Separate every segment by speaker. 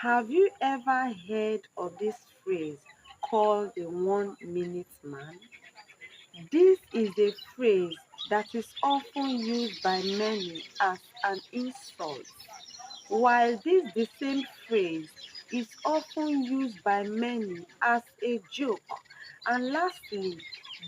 Speaker 1: Have you ever heard of this phrase called the 1 minute man? This is a phrase that is often used by many as an insult, while this the same phrase is often used by many as a joke. And lastly,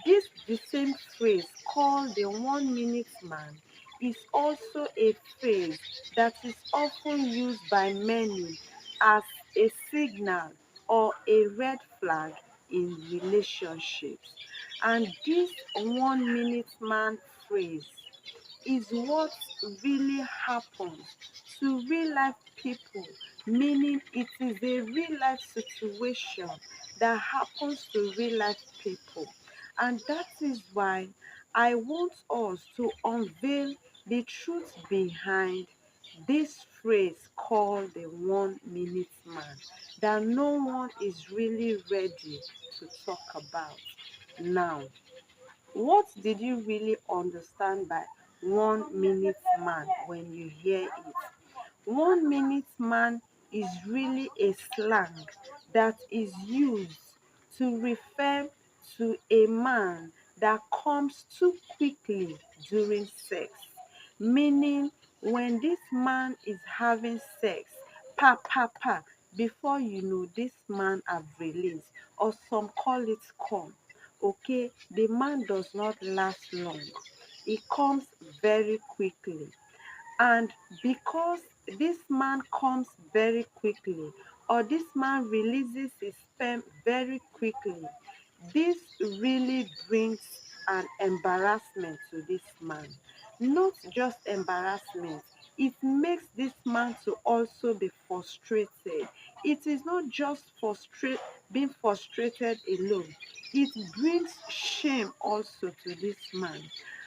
Speaker 1: this the same phrase called the 1 minute man is also a phrase that is often used by many as a signal or a red flag in relationships. And this 1 minute man phrase is what really happens to real life people, meaning it is a real life situation that happens to real life people. And that is why I want us to unveil the truth behind this phrase called the 1 minute man that no one is really ready to talk about now. What did you really understand by 1 minute man when you hear it? 1 minute man is really a slang that is used to refer to a man that comes too quickly during sex, meaning when this man is having sex, pa pa pa, before you know this man have released, or some call it come. Okay, the man does not last long. It comes very quickly. And because this man comes very quickly, or this man releases his sperm very quickly, this really brings an embarrassment to this man. Not just embarrassment, it makes this man to also be frustrated. It is not just being frustrated alone, it brings shame also to this man.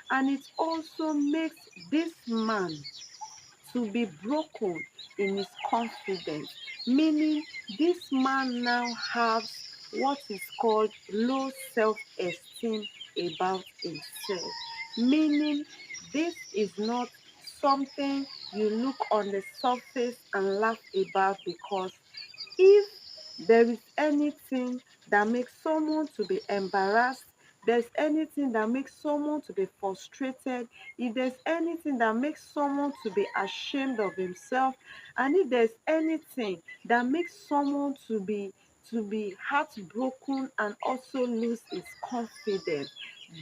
Speaker 1: And it also makes this man to be broken in his confidence, meaning this man now has what is called low self-esteem about himself, meaning this is not something you look on the surface and laugh about, because if there is anything that makes someone to be embarrassed, there's anything that makes someone to be frustrated, if there's anything that makes someone to be ashamed of himself, and if there's anything that makes someone to be heartbroken and also lose his confidence,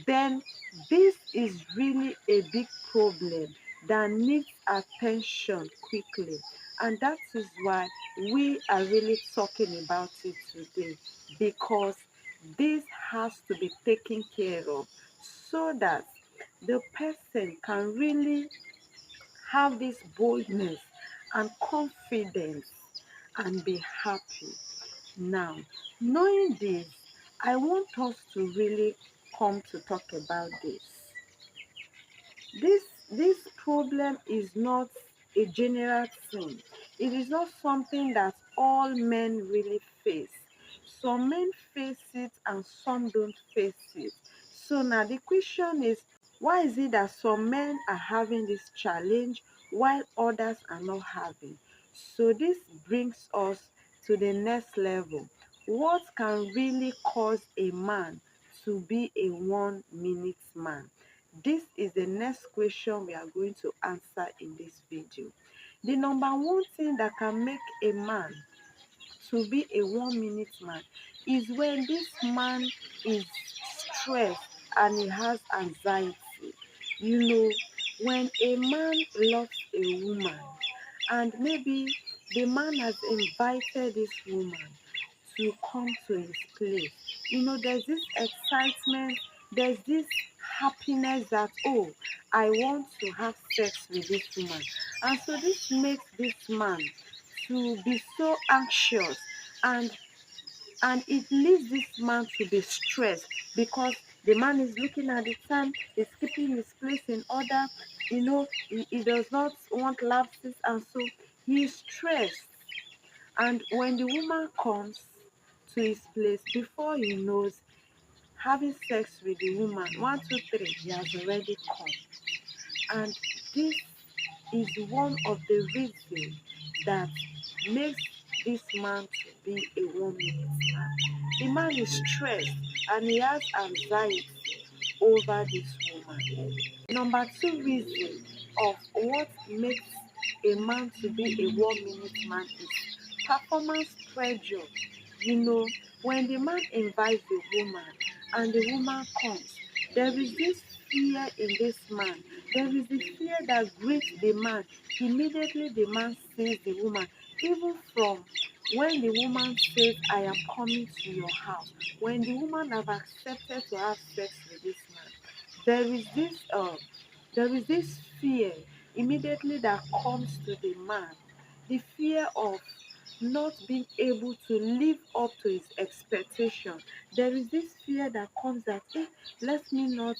Speaker 1: then this is really a big problem that needs attention quickly. And that is why we are really talking about it today, because this has to be taken care of so that the person can really have this boldness and confidence and be happy. Now, knowing this, I want us to really come to talk about this. This problem is not a general thing. It is not something that all men really face. Some men face it and some don't face it. So now the question is, why is it that some men are having this challenge while others are not having? So this brings us to the next level. What can really cause a man to be a 1 minute man? This is the next question we are going to answer in this video. The number one thing that can make a man to be a 1 minute man is when this man is stressed and he has anxiety. You know, when a man loves a woman and maybe the man has invited this woman to come to his place, there's this excitement, there's this happiness that, oh, I want to have sex with this woman. And so this makes this man to be so anxious, and it leaves this man to be stressed, because the man is looking at the time, he's keeping his place in order, he does not want lapses, and so he's stressed. And when the woman comes to his place, before he knows, having sex with the woman, 1 2 3, he has already come. And this is one of the reasons that makes this man to be a 1 minute man. The man is stressed and he has anxiety over this woman. Number two reason of what makes a man to be a 1 minute man is performance pressure. When the man invites the woman and the woman comes, there is this fear in this man. There is the fear that greets the man. Immediately the man sees the woman, even from when the woman says, I am coming to your house, when the woman have accepted to have sex with this man, there is this fear immediately that comes to the man, the fear of not being able to live up to his expectation. There is this fear that comes that let me not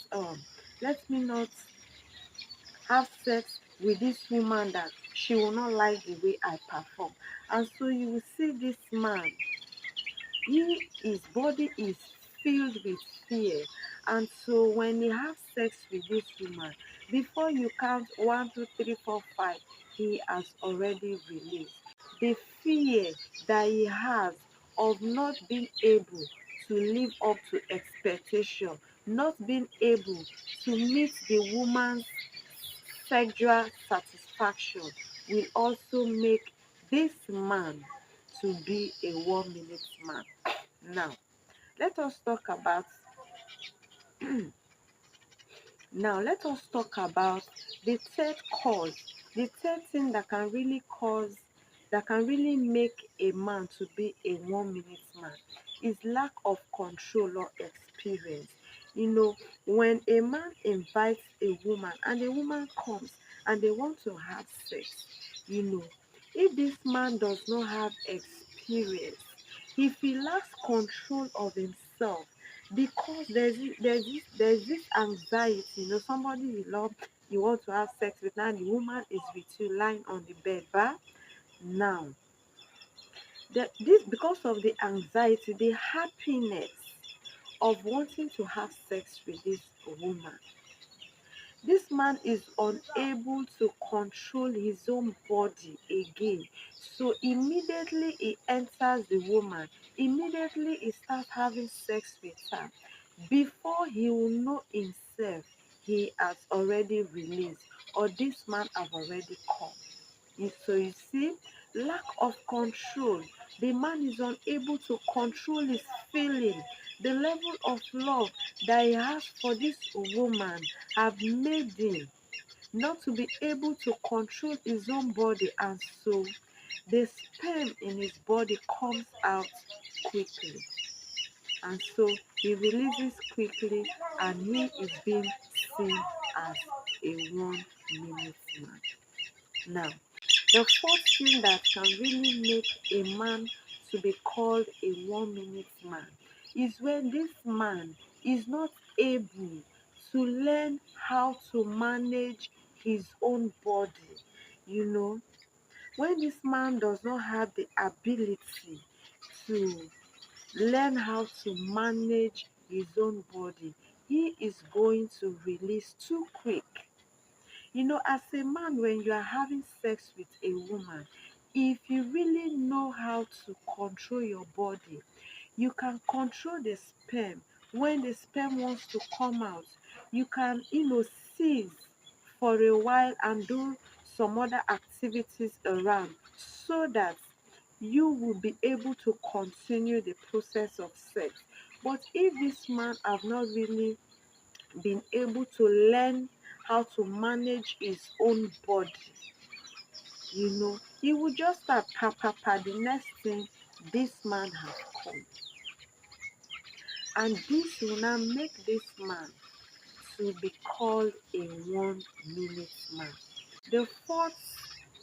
Speaker 1: have sex with this woman, that she will not like the way I perform. And so you will see this man, his body is filled with fear. And so when he has sex with this woman, before you count 1 2 3 4 5, he has already released the fear that he has of not being able to live up to expectation, not being able to meet the woman's sexual satisfaction, will also make this man to be a 1 minute man. Now, let us talk about now let us talk about the third cause, the third thing that can really make a man to be a 1 minute man is lack of control or experience. When a man invites a woman and a woman comes and they want to have sex, if this man does not have experience, if he lacks control of himself, because there's this anxiety. Somebody you love, you want to have sex with, now the woman is with you lying on the bed, but now this, because of the anxiety, the happiness of wanting to have sex with this woman, this man is unable to control his own body again. So immediately he enters the woman, immediately he starts having sex with her. Before he will know himself, he has already released, or this man have already come. So you see, lack of control. The man is unable to control his feeling. The level of love that he has for this woman have made him not to be able to control his own body, and so the sperm in his body comes out quickly. And so he releases quickly, and he is being seen as a 1 minute man. Now, the fourth thing that can really make a man to be called a 1 minute man is when this man is not able to learn how to manage his own body. When this man does not have the ability to learn how to manage his own body, he is going to release too quick. As a man, when you are having sex with a woman, if you really know how to control your body, you can control the sperm. When the sperm wants to come out, you can, cease for a while and do some other activities around, so that you will be able to continue the process of sex. But if this man have not really been able to learn how to manage his own body, he will just start the next thing, this man has come. And this will now make this man to be called a 1 minute man. The fourth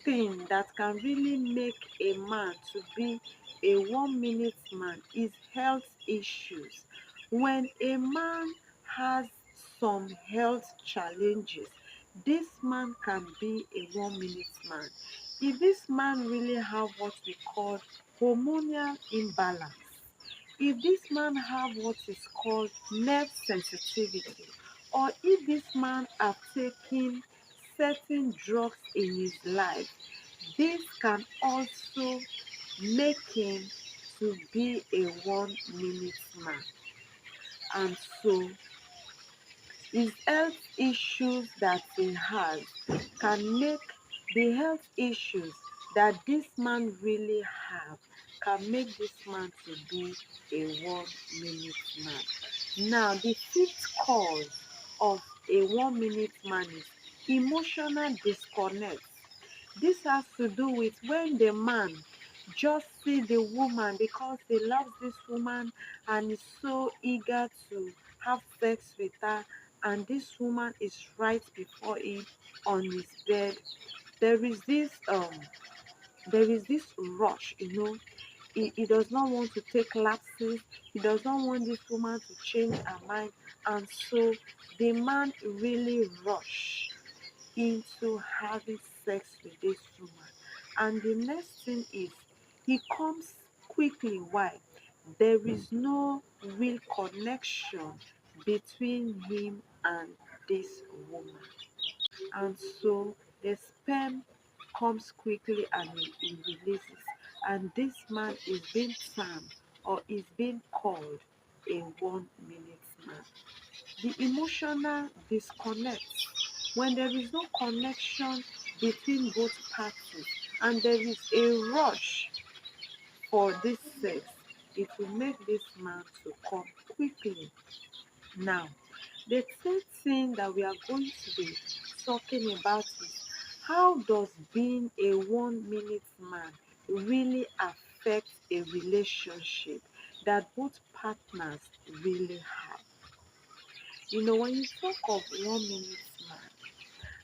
Speaker 1: thing that can really make a man to be a 1 minute man is health issues. When a man has some health challenges, this man can be a 1 minute man. If this man really have what we call hormonal imbalance, if this man have what is called nerve sensitivity, or if this man have taken certain drugs in his life, this can also make him to be a 1 minute man. And so his health issues that he has can make the health issues that this man really have can make this man to be a 1 minute man. Now, the fifth cause of a 1 minute man is emotional disconnect. This has to do with when the man just see the woman because he loves this woman and is so eager to have sex with her, and this woman is right before him on his bed. There is this rush, he does not want to take lapses. He does not want this woman to change her mind, and so the man really rush into having sex with this woman. And the next thing is he comes quickly. Why? There is no real connection between him and this woman. And so the sperm comes quickly and he releases. And this man is being termed or is being called a 1 minute man. The emotional disconnect, when there is no connection between both parties and there is a rush for this sex, it will make this man to come quickly. Now, the third thing that we are going to be talking about is how does being a 1 minute man really affect a relationship that both partners really have. When you talk of 1 minute man,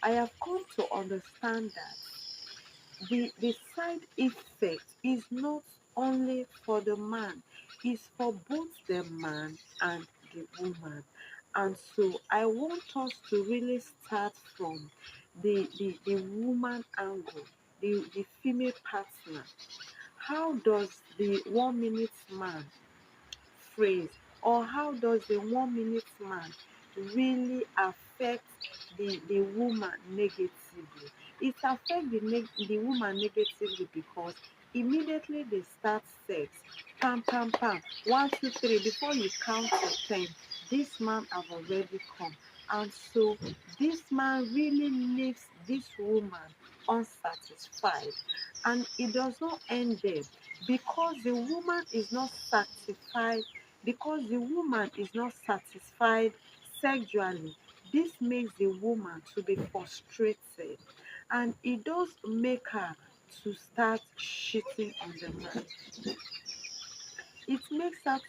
Speaker 1: I have come to understand that the side effect is not only for the man, it's for both the man and the woman. And so I want us to really start from the woman angle, the female partner. How does the 1 minute man phrase, or how does the 1 minute man really affect the woman negatively? It affects the woman negatively because immediately they start sex, pam pam pam, 1 2 3, before you count to 10, this man have already come. And so this man really leaves this woman unsatisfied, and it does not end there because the woman is not satisfied. Because the woman is not satisfied sexually, this makes the woman to be frustrated, and it does make her to start cheating on the man. It makes her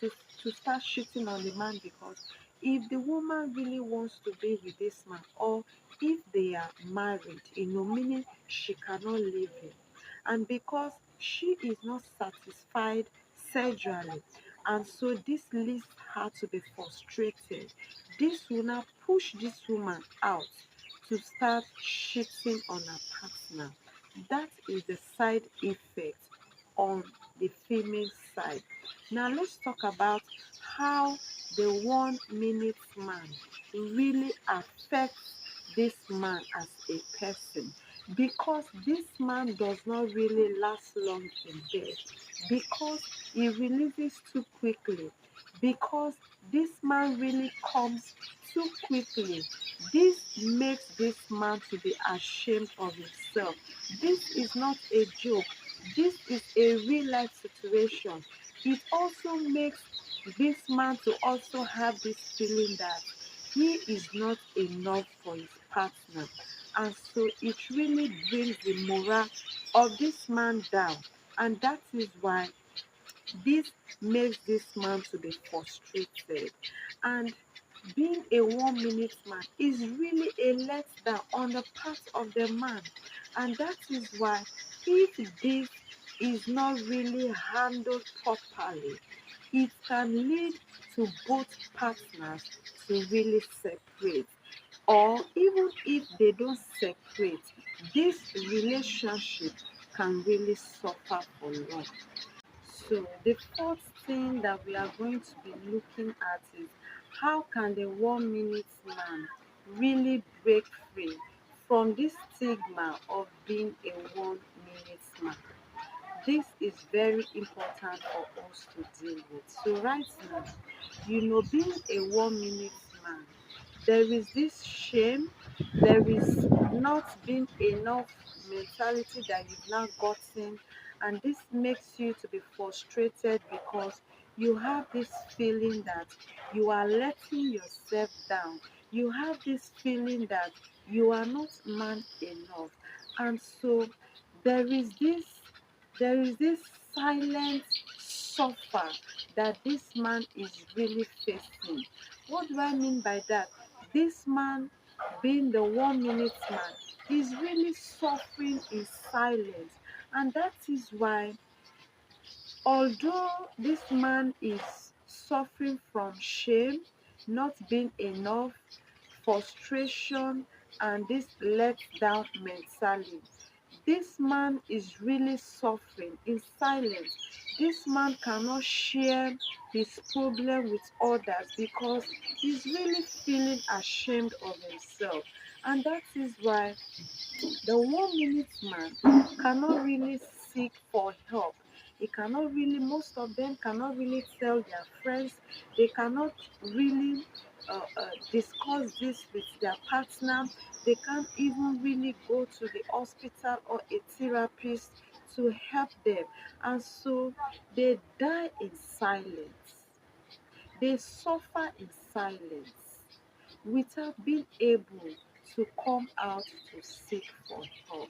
Speaker 1: to start cheating on the man because if the woman really wants to be with this man, or if they are married, meaning she cannot leave him, and because she is not satisfied sexually, and so this leads her to be frustrated, this will now push this woman out to start cheating on her partner. That is the side effect on the female side. Now let's talk about how the 1 minute man really affects this man as a person, because this man does not really last long in bed, because he releases too quickly, because this man really comes too quickly. This makes this man to be ashamed of himself. This is not a joke. This is a real life situation. It also makes this man to also have this feeling that he is not enough for his partner. And so it really brings the morale of this man down. And that is why this makes this man to be frustrated. And being a 1 minute man is really a letdown on the part of the man. And that is why, if this is not really handled properly, it can lead to both partners to really separate. Or even if they don't separate, this relationship can really suffer for long. So the fourth thing that we are going to be looking at is how can the 1 minute man really break free from this stigma of being a 1 minute man. this is very important for us to deal with. So right now, being a 1 minute man, there is this shame, there is not being enough mentality that you've now gotten, and this makes you to be frustrated because you have this feeling that you are letting yourself down. You have this feeling that you are not man enough. And so there is this there is this silent suffer that this man is really facing. What do I mean by that? This man, being the 1 minute man, is really suffering in silence. And that is why, although this man is suffering from shame, not being enough, frustration, and this let down mentality, this man is really suffering in silence. This man cannot share his problem with others because he's really feeling ashamed of himself. And that is why the 1 minute man cannot really seek for help. He cannot really, most of them cannot really tell their friends. They cannot really discuss this with their partner. They can't even really go to the hospital or a therapist to help them. And so they die in silence. They suffer in silence without being able to come out to seek for help.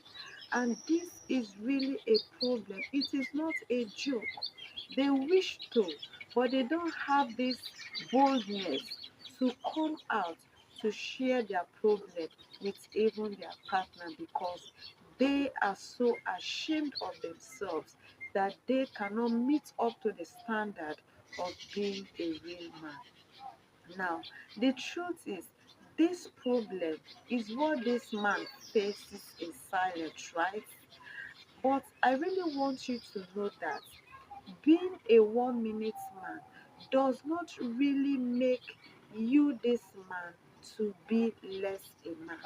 Speaker 1: And this is really a problem. It is not a joke. They wish to, but they don't have this boldness to come out to share their problem with even their partner because they are so ashamed of themselves that they cannot meet up to the standard of being a real man. Now, the truth is, this problem is what this man faces in silence, right? But I really want you to know that being a 1 minute man does not really make you, this man, to be less a man.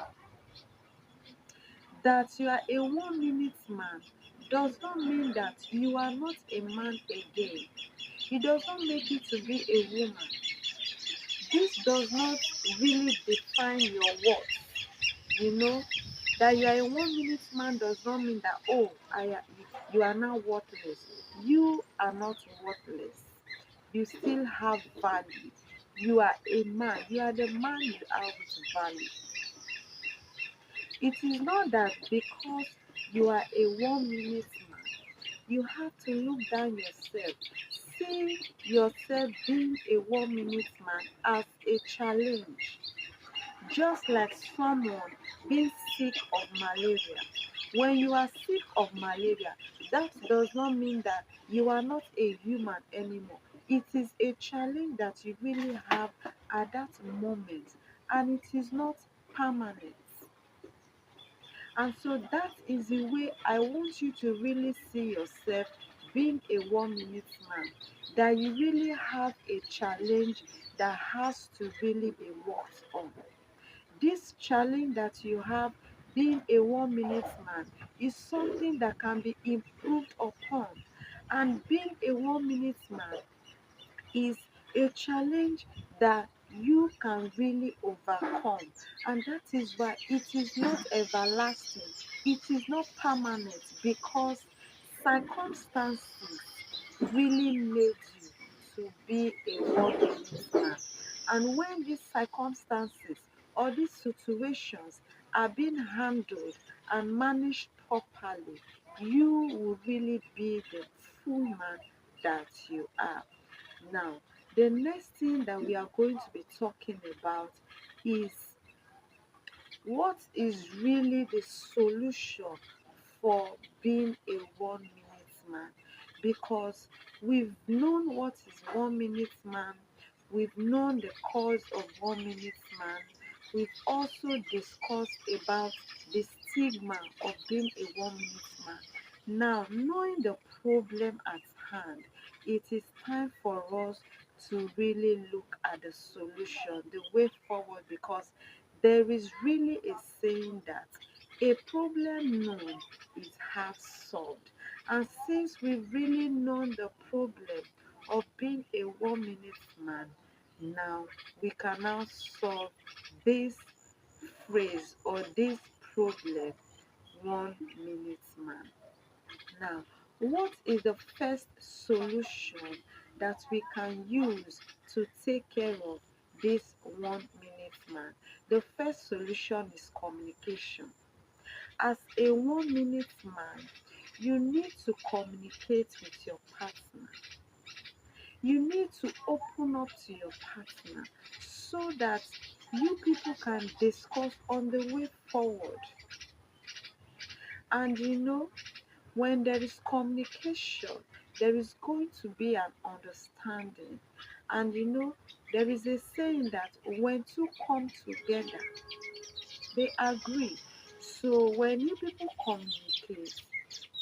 Speaker 1: That you are a 1 minute man does not mean that you are not a man again. It does not make you to be a woman. This does not really define your worth. You know, that you are a 1 minute man does not mean that, oh, you are now worthless. You are not worthless. You still have value. You are a man. You are the man you are with value. It is not that because you are a 1 minute man, you have to look down yourself. See yourself being a 1 minute man as a challenge. Just like someone being sick of malaria. When you are sick of malaria, that does not mean that you are not a human anymore. It is a challenge that you really have at that moment, and it is not permanent. And so that is the way I want you to really see yourself being a 1 minute man. That you really have a challenge that has to really be worked on. This challenge that you have being a 1 minute man is something that can be improved upon. And being a 1 minute man is a challenge that you can really overcome. And that is why it is not everlasting, it is not permanent because circumstances really made you to be a 1 minute man. And when these circumstances or these situations are being handled and managed properly, you will really be the full man that you are. Now, the next thing that we are going to be talking about is what is really the solution for being a 1 minute man, because we've known what is 1 minute man, we've known the cause of 1 minute man, we've also discussed about the stigma of being a 1 minute man. Now, knowing the problem at hand, it is time for us to really look at the solution, the way forward, because there is really a saying that a problem known is half solved. And since we've really known the problem of being a 1 minute man, now we can now solve this phrase or this problem, 1 minute man. Now, what is the first solution that we can use to take care of this 1 minute man? The first solution is communication. As a 1 minute man, you need to communicate with your partner. You need to open up to your partner so that you people can discuss on the way forward. And when there is communication, there is going to be an understanding. And there is a saying that when two come together, they agree. So when you people communicate,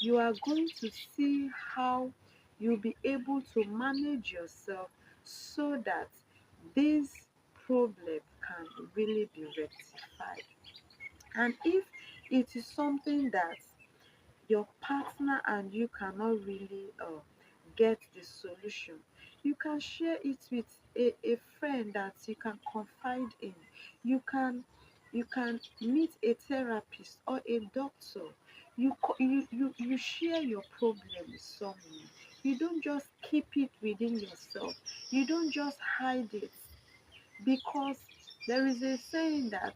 Speaker 1: you are going to see how you'll be able to manage yourself so that this problem can really be rectified. And if it is something that your partner and you cannot really get the solution, you can share it with a friend that you can confide in. You can meet a therapist or a doctor. You share your problem with someone. You don't just keep it within yourself. You don't just hide it, because there is a saying that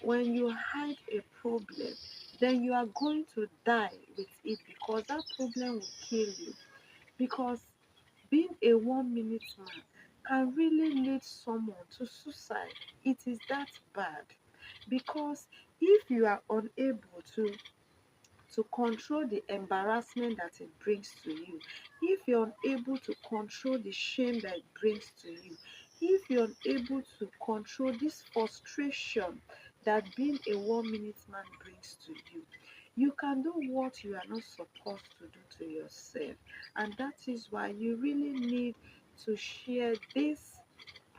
Speaker 1: when you hide a problem, then you are going to die with it, because that problem will kill you. Because being a 1 minute man can really lead someone to suicide. It is that bad, because if you are unable to control the embarrassment that it brings to you, if you're unable to control the shame that it brings to you, if you're unable to control this frustration that being a 1 minute man brings to you, you can do what you are not supposed to do to yourself. And that is why you really need to share this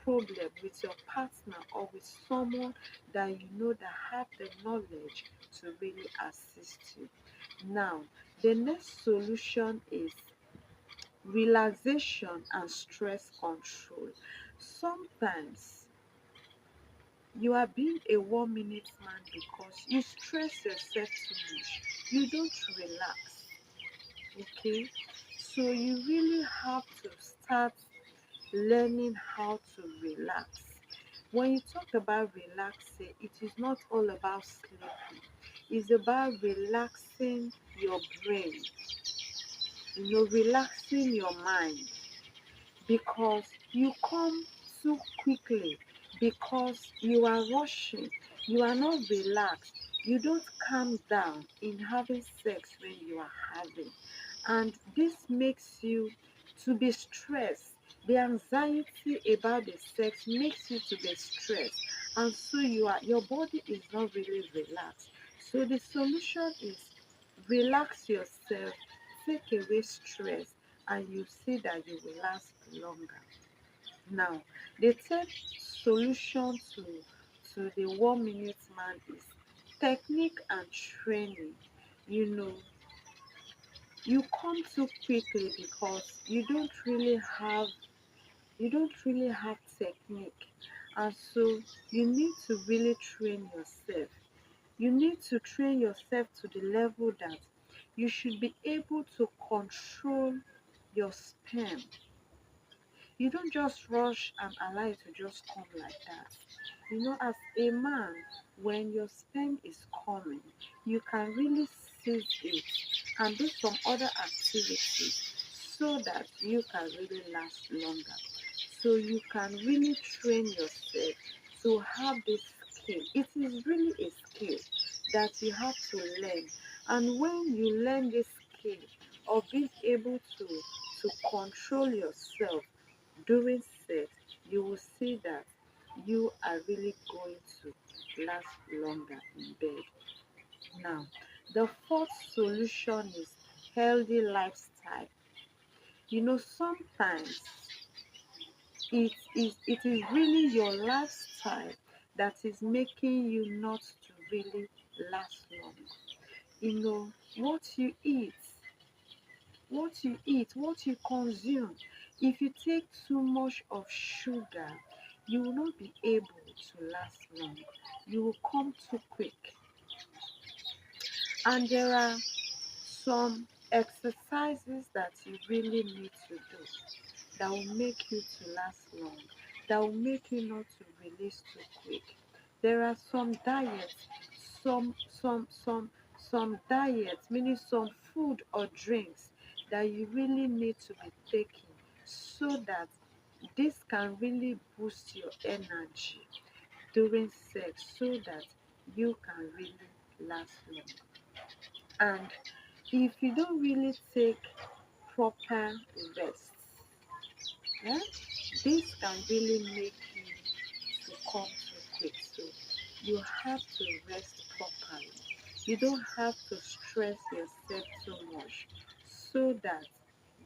Speaker 1: problem with your partner or with someone that you know that have the knowledge to really assist you. Now, the next solution is relaxation and stress control. Sometimes you are being a 1 minute man because you stress yourself too much. You don't relax. Okay? So you really have to start learning how to relax. When you talk about relaxing, it is not all about sleeping. It's about relaxing your brain, relaxing your mind, because you come too quickly, because you are rushing, you are not relaxed, you don't calm down in having sex when you are having. And this makes you to be stressed. The anxiety about the sex makes you to be stressed, and so your body is not really relaxed. So the solution is relax yourself, take away stress, and you see that you will last longer. Now, the third solution to the 1 minute man is technique and training. You know, you come too quickly because you don't really have technique, and so you need to really train yourself. You need to train yourself to the level that you should be able to control your sperm. You don't just rush and allow it to just come like that. As a man, when your sperm is coming, you can really seize it and do some other activities so that you can really last longer. So you can really train yourself to have this skill. It is really a skill that you have to learn. And when you learn this skill of being able to control yourself during sex, you will see that you are really going to last longer in bed. Now, the fourth solution is healthy lifestyle. Sometimes it is really your lifestyle that is making you not to really last long. What you eat, what you eat, what you consume. If you take too much of sugar, you will not be able to last long. You will come too quick. And there are some exercises that you really need to do that will make you to last long, that will make you not to release too quick. There are some diets, some diets, meaning some food or drinks that you really need to be taking so that this can really boost your energy during sex so that you can really last long. And if you don't really take proper rest, yeah, this can really make you to come too quick. So you have to rest properly. You don't have to stress yourself too much so that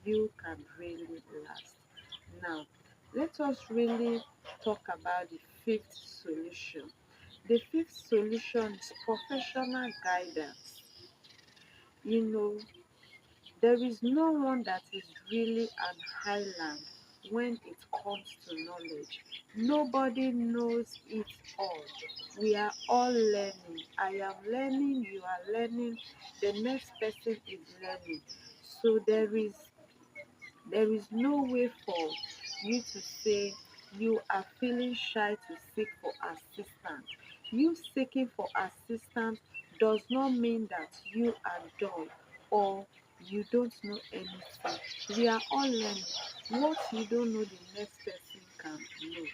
Speaker 1: you can really last. Now, let us really talk about the fifth solution. The fifth solution is professional guidance. You know, there is no one that is really an island when it comes to knowledge. Nobody knows it all. We are all learning. I am learning, you are learning, the next person is learning. So there is no way for you to say you are feeling shy to seek for assistance. You seeking for assistance does not mean that you are dull or you don't know anything. We are all learning. What you don't know, the next person can know.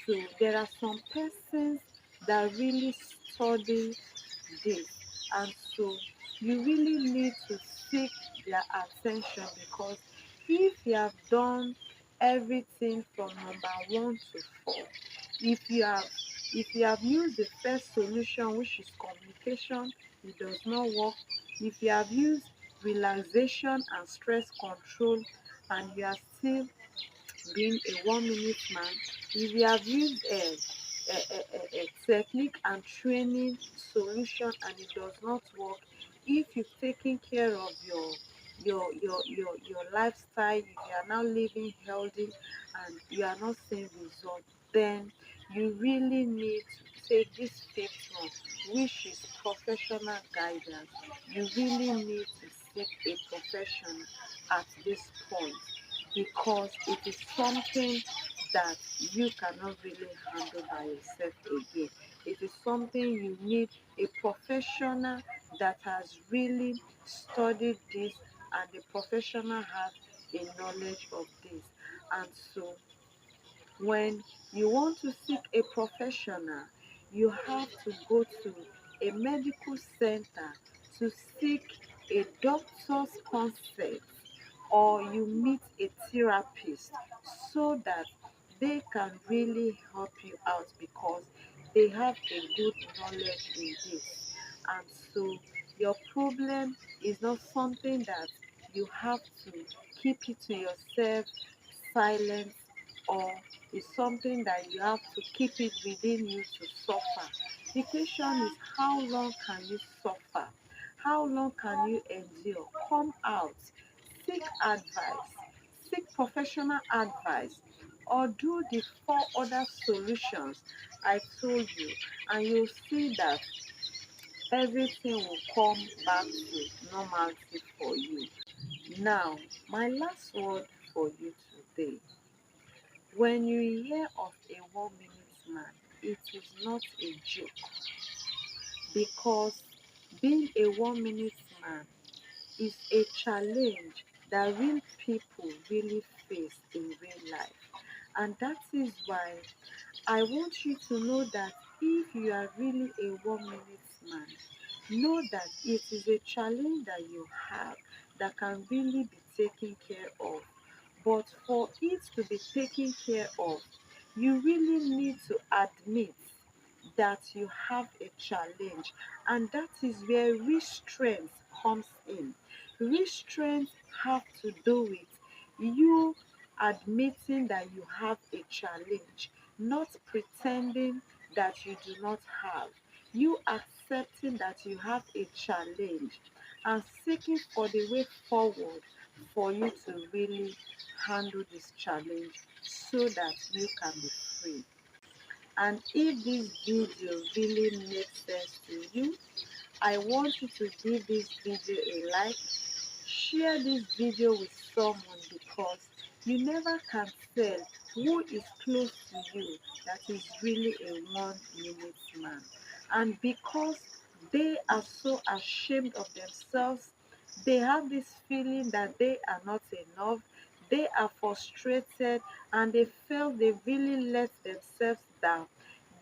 Speaker 1: So there are some persons that really study this, and so you really need to seek their attention, because if you have done everything from number one to four, if you have if you have used the first solution, which is communication, it does not work. If you have used relaxation and stress control and you are still being a 1 minute man, if you have used a technique and training solution and it does not work, if you've taken care of your lifestyle, if you are now living healthy and you are not seeing results, then you really need to take this fifth one, which is professional guidance. You really need to seek a professional at this point, because it is something that you cannot really handle by yourself again. It is something you need a professional that has really studied this, and the professional has a knowledge of this. And so when you want to seek a professional, you have to go to a medical center to seek a doctor's consent, or you meet a therapist so that they can really help you out, because they have a good knowledge in this. And so your problem is not something that you have to keep it to yourself, silence, or is something that you have to keep it within you to suffer. The question is, how long can you suffer? How long can you endure? Come out, seek advice, seek professional advice, or do the four other solutions I told you, and you'll see that everything will come back to normalcy for you. Now, my last word for you today: when you hear of a 1 minute man, it is not a joke, because being a 1 minute man is a challenge that real people really face in real life. And that is why I want you to know that if you are really a 1 minute man, know that it is a challenge that you have that can really be taken care of. But for it to be taken care of, you really need to admit that you have a challenge, and that is where restraint comes in. Restraint have to do with you admitting that you have a challenge, not pretending that you do not have. You accepting that you have a challenge and seeking for the way forward for you to really handle this challenge so that you can be free. And if this video really makes sense to you, I want you to give this video a like, share this video with someone, because you never can tell who is close to you that is really a 1 minute man. And because they are so ashamed of themselves, they have this feeling that they are not enough, they are frustrated, and they feel they really let themselves down.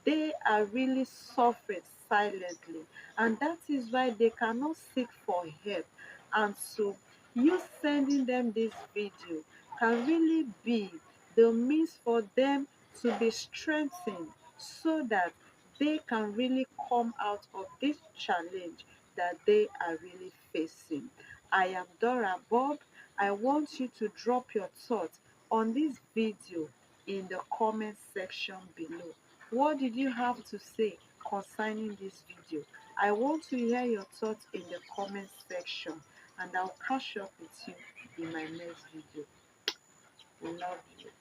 Speaker 1: They are really suffering silently, and that is why they cannot seek for help. And so you sending them this video can really be the means for them to be strengthened so that they can really come out of this challenge that they are really facing. I am Dora Bob. I want you to drop your thoughts on this video in the comment section below. What did you have to say concerning this video? I want to hear your thoughts in the comment section, and I'll catch up with you in my next video. Love you.